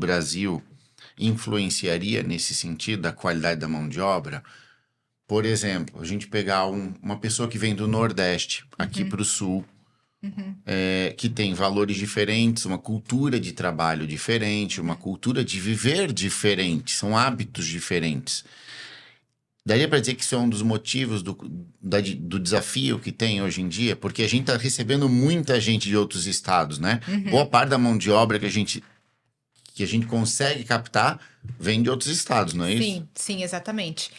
Brasil influenciaria nesse sentido da qualidade da mão de obra? Por exemplo, a gente pegar uma pessoa que vem do Nordeste aqui para o Sul, que tem valores diferentes, uma cultura de trabalho diferente, uma cultura de viver diferente, são hábitos diferentes. Daria para dizer que isso é um dos motivos do desafio que tem hoje em dia, porque a gente está recebendo muita gente de outros estados, né? Boa parte da mão de obra que a gente consegue captar vem de outros estados, não é isso? Sim, sim, exatamente.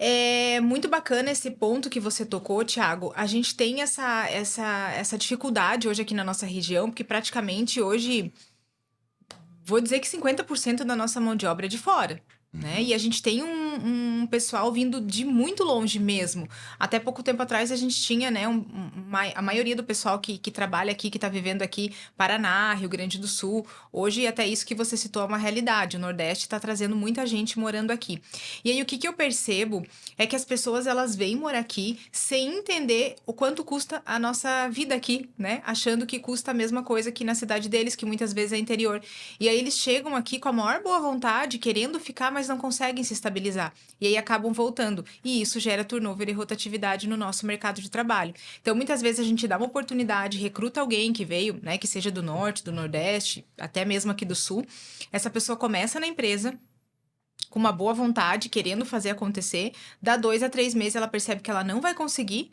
É muito bacana esse ponto que você tocou, Thiago. A gente tem essa dificuldade hoje aqui na nossa região, porque praticamente hoje, vou dizer que 50% da nossa mão de obra é de fora. Né? E a gente tem um pessoal vindo de muito longe mesmo. Até pouco tempo atrás a gente tinha, né, a maioria do pessoal que trabalha aqui, que está vivendo aqui, Paraná, Rio Grande do Sul. Hoje até isso que você citou é uma realidade. O Nordeste está trazendo muita gente morando aqui. E aí o que eu percebo é que as pessoas elas vêm morar aqui sem entender o quanto custa a nossa vida aqui, né? Achando que custa a mesma coisa que na cidade deles, que muitas vezes é interior. E aí eles chegam aqui com a maior boa vontade, querendo ficar, mas não conseguem se estabilizar. E aí acabam voltando. E isso gera turnover e rotatividade no nosso mercado de trabalho. Então, muitas vezes a gente dá uma oportunidade, recruta alguém que veio, né, que seja do Norte, do Nordeste, até mesmo aqui do Sul. Essa pessoa começa na empresa com uma boa vontade, querendo fazer acontecer. Dá 2 a 3 meses, ela percebe que ela não vai conseguir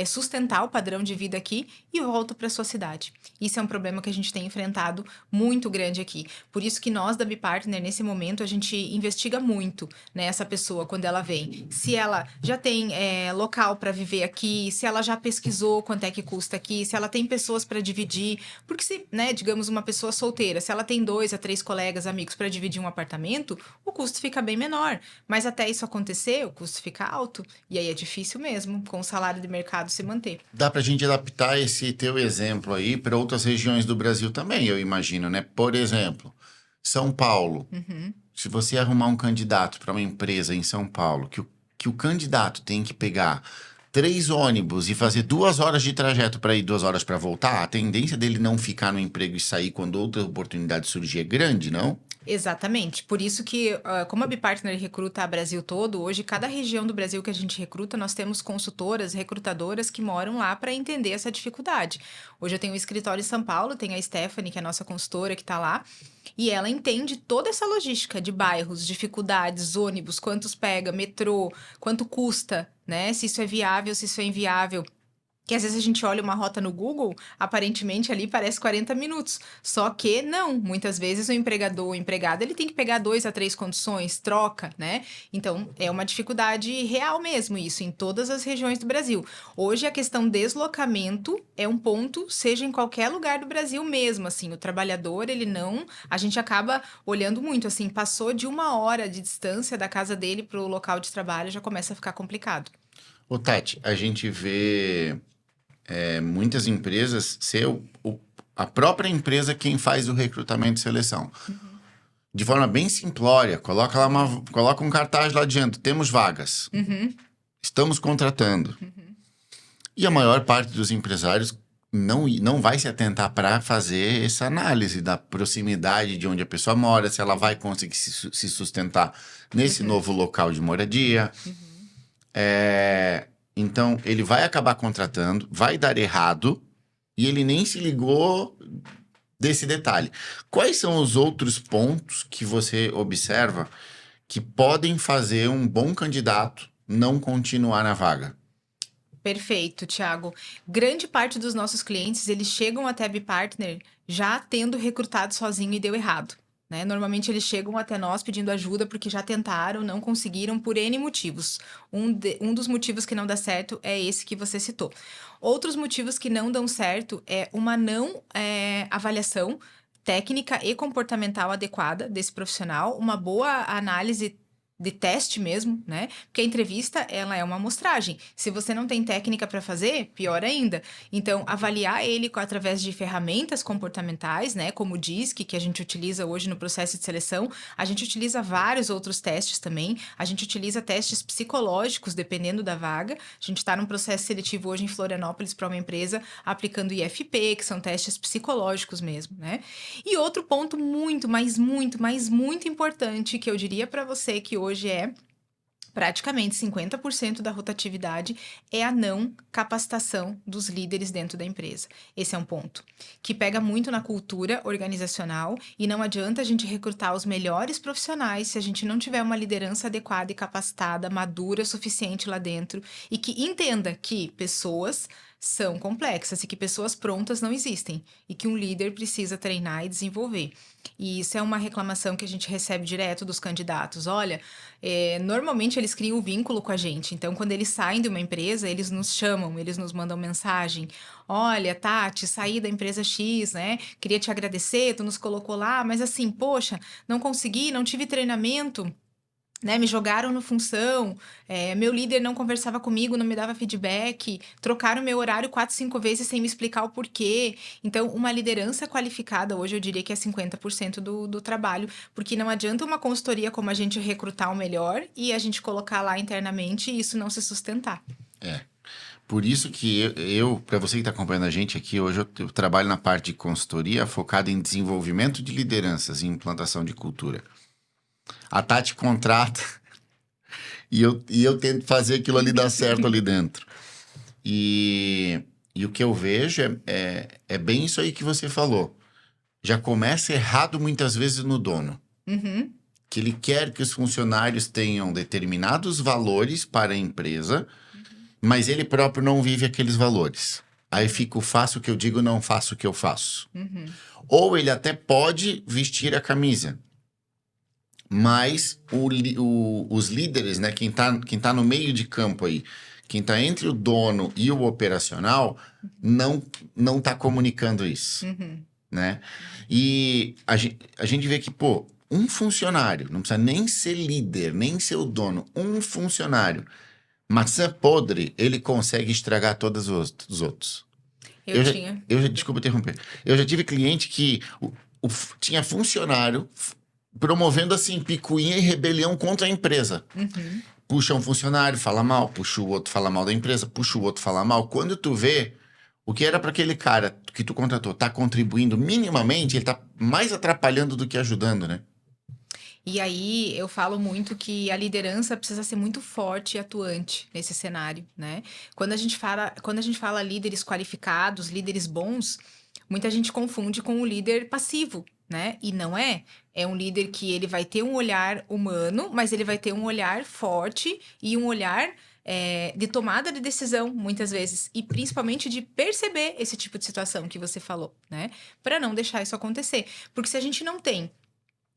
sustentar o padrão de vida aqui e volta para sua cidade. Isso é um problema que a gente tem enfrentado muito grande aqui. Por isso que nós da Bipartner, nesse momento, a gente investiga muito, né, essa pessoa quando ela vem. Se ela já tem local para viver aqui, se ela já pesquisou quanto é que custa aqui, se ela tem pessoas para dividir. Porque se, né, digamos, uma pessoa solteira, se ela tem 2 a 3 colegas, amigos para dividir um apartamento, o custo fica bem menor. Mas até isso acontecer, o custo fica alto. E aí é difícil mesmo, com o salário de mercado se manter. Dá para a gente adaptar esse teu exemplo aí para outras regiões do Brasil também, eu imagino, né? Por exemplo, São Paulo. Se você arrumar um candidato para uma empresa em São Paulo, que o candidato tem que pegar 3 ônibus e fazer 2 horas de trajeto para ir, 2 horas para voltar, a tendência dele não ficar no emprego e sair quando outra oportunidade surgir é grande, não? Exatamente. Por isso que, como a Bipartner recruta o Brasil todo, hoje, cada região do Brasil que a gente recruta, nós temos consultoras, recrutadoras que moram lá para entender essa dificuldade. Hoje eu tenho um escritório em São Paulo, tem a Stephanie, que é a nossa consultora, que está lá, e ela entende toda essa logística de bairros, dificuldades, ônibus, quantos pega, metrô, quanto custa, né? Se isso é viável, se isso é inviável. Que às vezes a gente olha uma rota no Google, aparentemente ali parece 40 minutos. Só que não, muitas vezes o empregador, o empregado, ele tem que pegar 2 a 3 condições, troca, né? Então, é uma dificuldade real mesmo isso, em todas as regiões do Brasil. Hoje, a questão deslocamento é um ponto, seja em qualquer lugar do Brasil mesmo, assim, o trabalhador, ele não... A gente acaba olhando muito, assim, passou de 1 hora de distância da casa dele para o local de trabalho, já começa a ficar complicado. Ô, Tati, a gente vê muitas empresas ser a própria empresa quem faz o recrutamento e seleção. De forma bem simplória, coloca um cartaz lá dizendo, temos vagas, estamos contratando. E a maior parte dos empresários não vai se atentar para fazer essa análise da proximidade de onde a pessoa mora, se ela vai conseguir se sustentar nesse novo local de moradia. Então, ele vai acabar contratando, vai dar errado, e ele nem se ligou desse detalhe. Quais são os outros pontos que você observa que podem fazer um bom candidato não continuar na vaga? Perfeito, Thiago. Grande parte dos nossos clientes, eles chegam até a Bipartner já tendo recrutado sozinho e deu errado. Né? Normalmente eles chegam até nós pedindo ajuda porque já tentaram, não conseguiram por N motivos. Um dos motivos que não dá certo é esse que você citou. Outros motivos que não dão certo é uma não avaliação técnica e comportamental adequada desse profissional, uma boa análise de teste mesmo, né? Porque a entrevista, ela é uma amostragem. Se você não tem técnica para fazer, pior ainda. Então, avaliar ele através de ferramentas comportamentais, né? Como o DISC, que a gente utiliza hoje no processo de seleção. A gente utiliza vários outros testes também. A gente utiliza testes psicológicos, dependendo da vaga. A gente está num processo seletivo hoje em Florianópolis para uma empresa aplicando IFP, que são testes psicológicos mesmo, né? E outro ponto muito, mas muito importante que eu diria para você que hoje é praticamente 50% da rotatividade é a não capacitação dos líderes dentro da empresa. Esse é um ponto que pega muito na cultura organizacional e não adianta a gente recrutar os melhores profissionais se a gente não tiver uma liderança adequada e capacitada, madura, suficiente lá dentro e que entenda que pessoas são complexas e que pessoas prontas não existem e que um líder precisa treinar e desenvolver. E isso é uma reclamação que a gente recebe direto dos candidatos. Olha, normalmente eles criam um vínculo com a gente. Então, quando eles saem de uma empresa, eles nos chamam, eles nos mandam mensagem. Olha, Tati, saí da empresa X, né? Queria te agradecer, tu nos colocou lá, mas assim, poxa, não consegui, não tive treinamento. Né, me jogaram no função, meu líder não conversava comigo, não me dava feedback, trocaram meu horário 4, 5 vezes sem me explicar o porquê. Então, uma liderança qualificada, hoje eu diria que é 50% do trabalho, porque não adianta uma consultoria como a gente recrutar o melhor e a gente colocar lá internamente e isso não se sustentar. Por isso que para você que está acompanhando a gente aqui, hoje eu trabalho na parte de consultoria focada em desenvolvimento de lideranças e implantação de cultura. A Tati contrata e eu tento fazer aquilo ali dar certo ali dentro. E o que eu vejo é bem isso aí que você falou. Já começa errado muitas vezes no dono. Uhum. Que ele quer que os funcionários tenham determinados valores para a empresa, mas ele próprio não vive aqueles valores. Aí fica o faço o que eu digo, não faço o que eu faço. Uhum. Ou ele até pode vestir a camisa, mas os líderes, né, quem tá no meio de campo aí, quem tá entre o dono e o operacional, não tá comunicando isso, né? E a gente vê que, pô, um funcionário, não precisa nem ser líder, nem ser o dono, um funcionário, maçã podre, ele consegue estragar todos os outros. Desculpa interromper. Eu já tive cliente que tinha funcionário promovendo assim picuinha e rebelião contra a empresa. Puxa um funcionário, fala mal, puxa o outro, fala mal da empresa, puxa o outro, fala mal. Quando tu vê o que era para aquele cara que tu contratou tá contribuindo minimamente, ele tá mais atrapalhando do que ajudando, né? E aí eu falo muito que a liderança precisa ser muito forte e atuante nesse cenário, né? Quando a gente fala líderes qualificados, líderes bons, muita gente confunde com o líder passivo, né? E não é. É um líder que ele vai ter um olhar humano, mas ele vai ter um olhar forte e um olhar de tomada de decisão, muitas vezes, e principalmente de perceber esse tipo de situação que você falou, né? Para não deixar isso acontecer. Porque se a gente não tem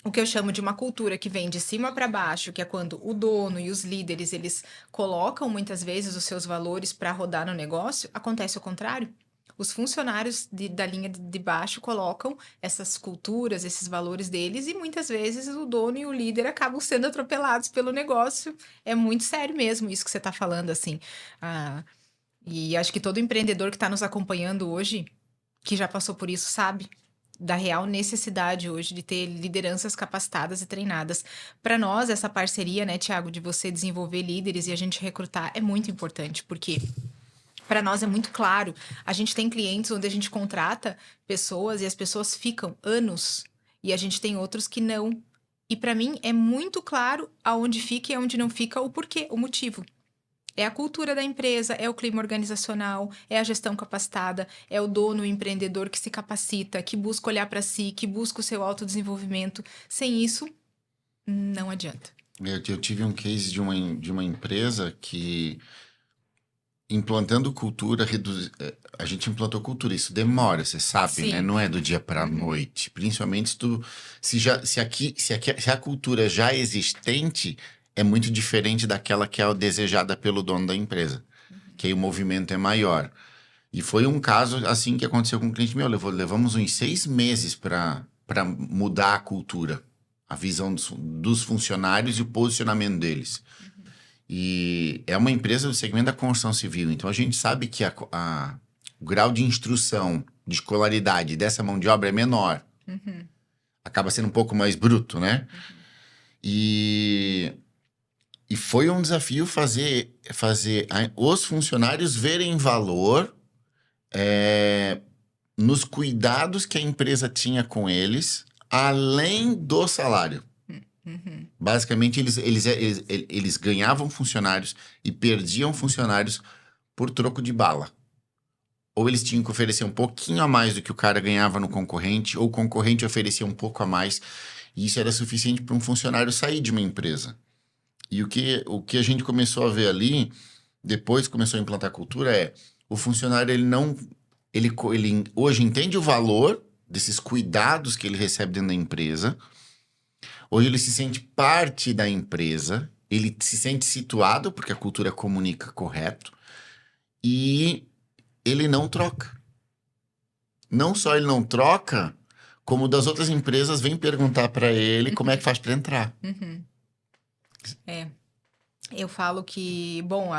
o que eu chamo de uma cultura que vem de cima para baixo, que é quando o dono e os líderes, eles colocam muitas vezes os seus valores para rodar no negócio, acontece o contrário. Os funcionários da linha de baixo colocam essas culturas, esses valores deles, e muitas vezes o dono e o líder acabam sendo atropelados pelo negócio. É muito sério mesmo isso que você está falando, assim. E acho que todo empreendedor que está nos acompanhando hoje, que já passou por isso, sabe da real necessidade hoje de ter lideranças capacitadas e treinadas. Para nós, essa parceria, né, Thiago, de você desenvolver líderes e a gente recrutar é muito importante, porque para nós é muito claro, a gente tem clientes onde a gente contrata pessoas e as pessoas ficam anos e a gente tem outros que não. E para mim é muito claro aonde fica e aonde não fica o porquê, o motivo. É a cultura da empresa, é o clima organizacional, é a gestão capacitada, é o dono, o empreendedor que se capacita, que busca olhar para si, que busca o seu autodesenvolvimento. Sem isso, não adianta. Eu tive um case de uma empresa que, implantando cultura, a gente implantou cultura. Isso demora, você sabe, Sim. né? Não é do dia para a noite. Principalmente se a cultura já é existente é muito diferente daquela que é desejada pelo dono da empresa. Que aí o movimento é maior. E foi um caso assim que aconteceu com um cliente meu. Levamos uns 6 meses para mudar a cultura. a visão dos funcionários e o posicionamento deles. E é uma empresa do segmento da construção civil, então a gente sabe que o grau de instrução, de escolaridade dessa mão de obra é menor. Acaba sendo um pouco mais bruto, né? E foi um desafio fazer os funcionários verem valor nos cuidados que a empresa tinha com eles, além do salário. Basicamente, eles ganhavam funcionários e perdiam funcionários por troco de bala. Ou eles tinham que oferecer um pouquinho a mais do que o cara ganhava no concorrente, ou o concorrente oferecia um pouco a mais. E isso era suficiente para um funcionário sair de uma empresa. E o que a gente começou a ver ali, depois começou a implantar a cultura, o funcionário, ele hoje entende o valor desses cuidados que ele recebe dentro da empresa. Hoje ele se sente parte da empresa, ele se sente situado, porque a cultura comunica correto, e ele não troca. Não só ele não troca, como das outras empresas vêm perguntar para ele como é que faz para entrar. Eu falo que, bom,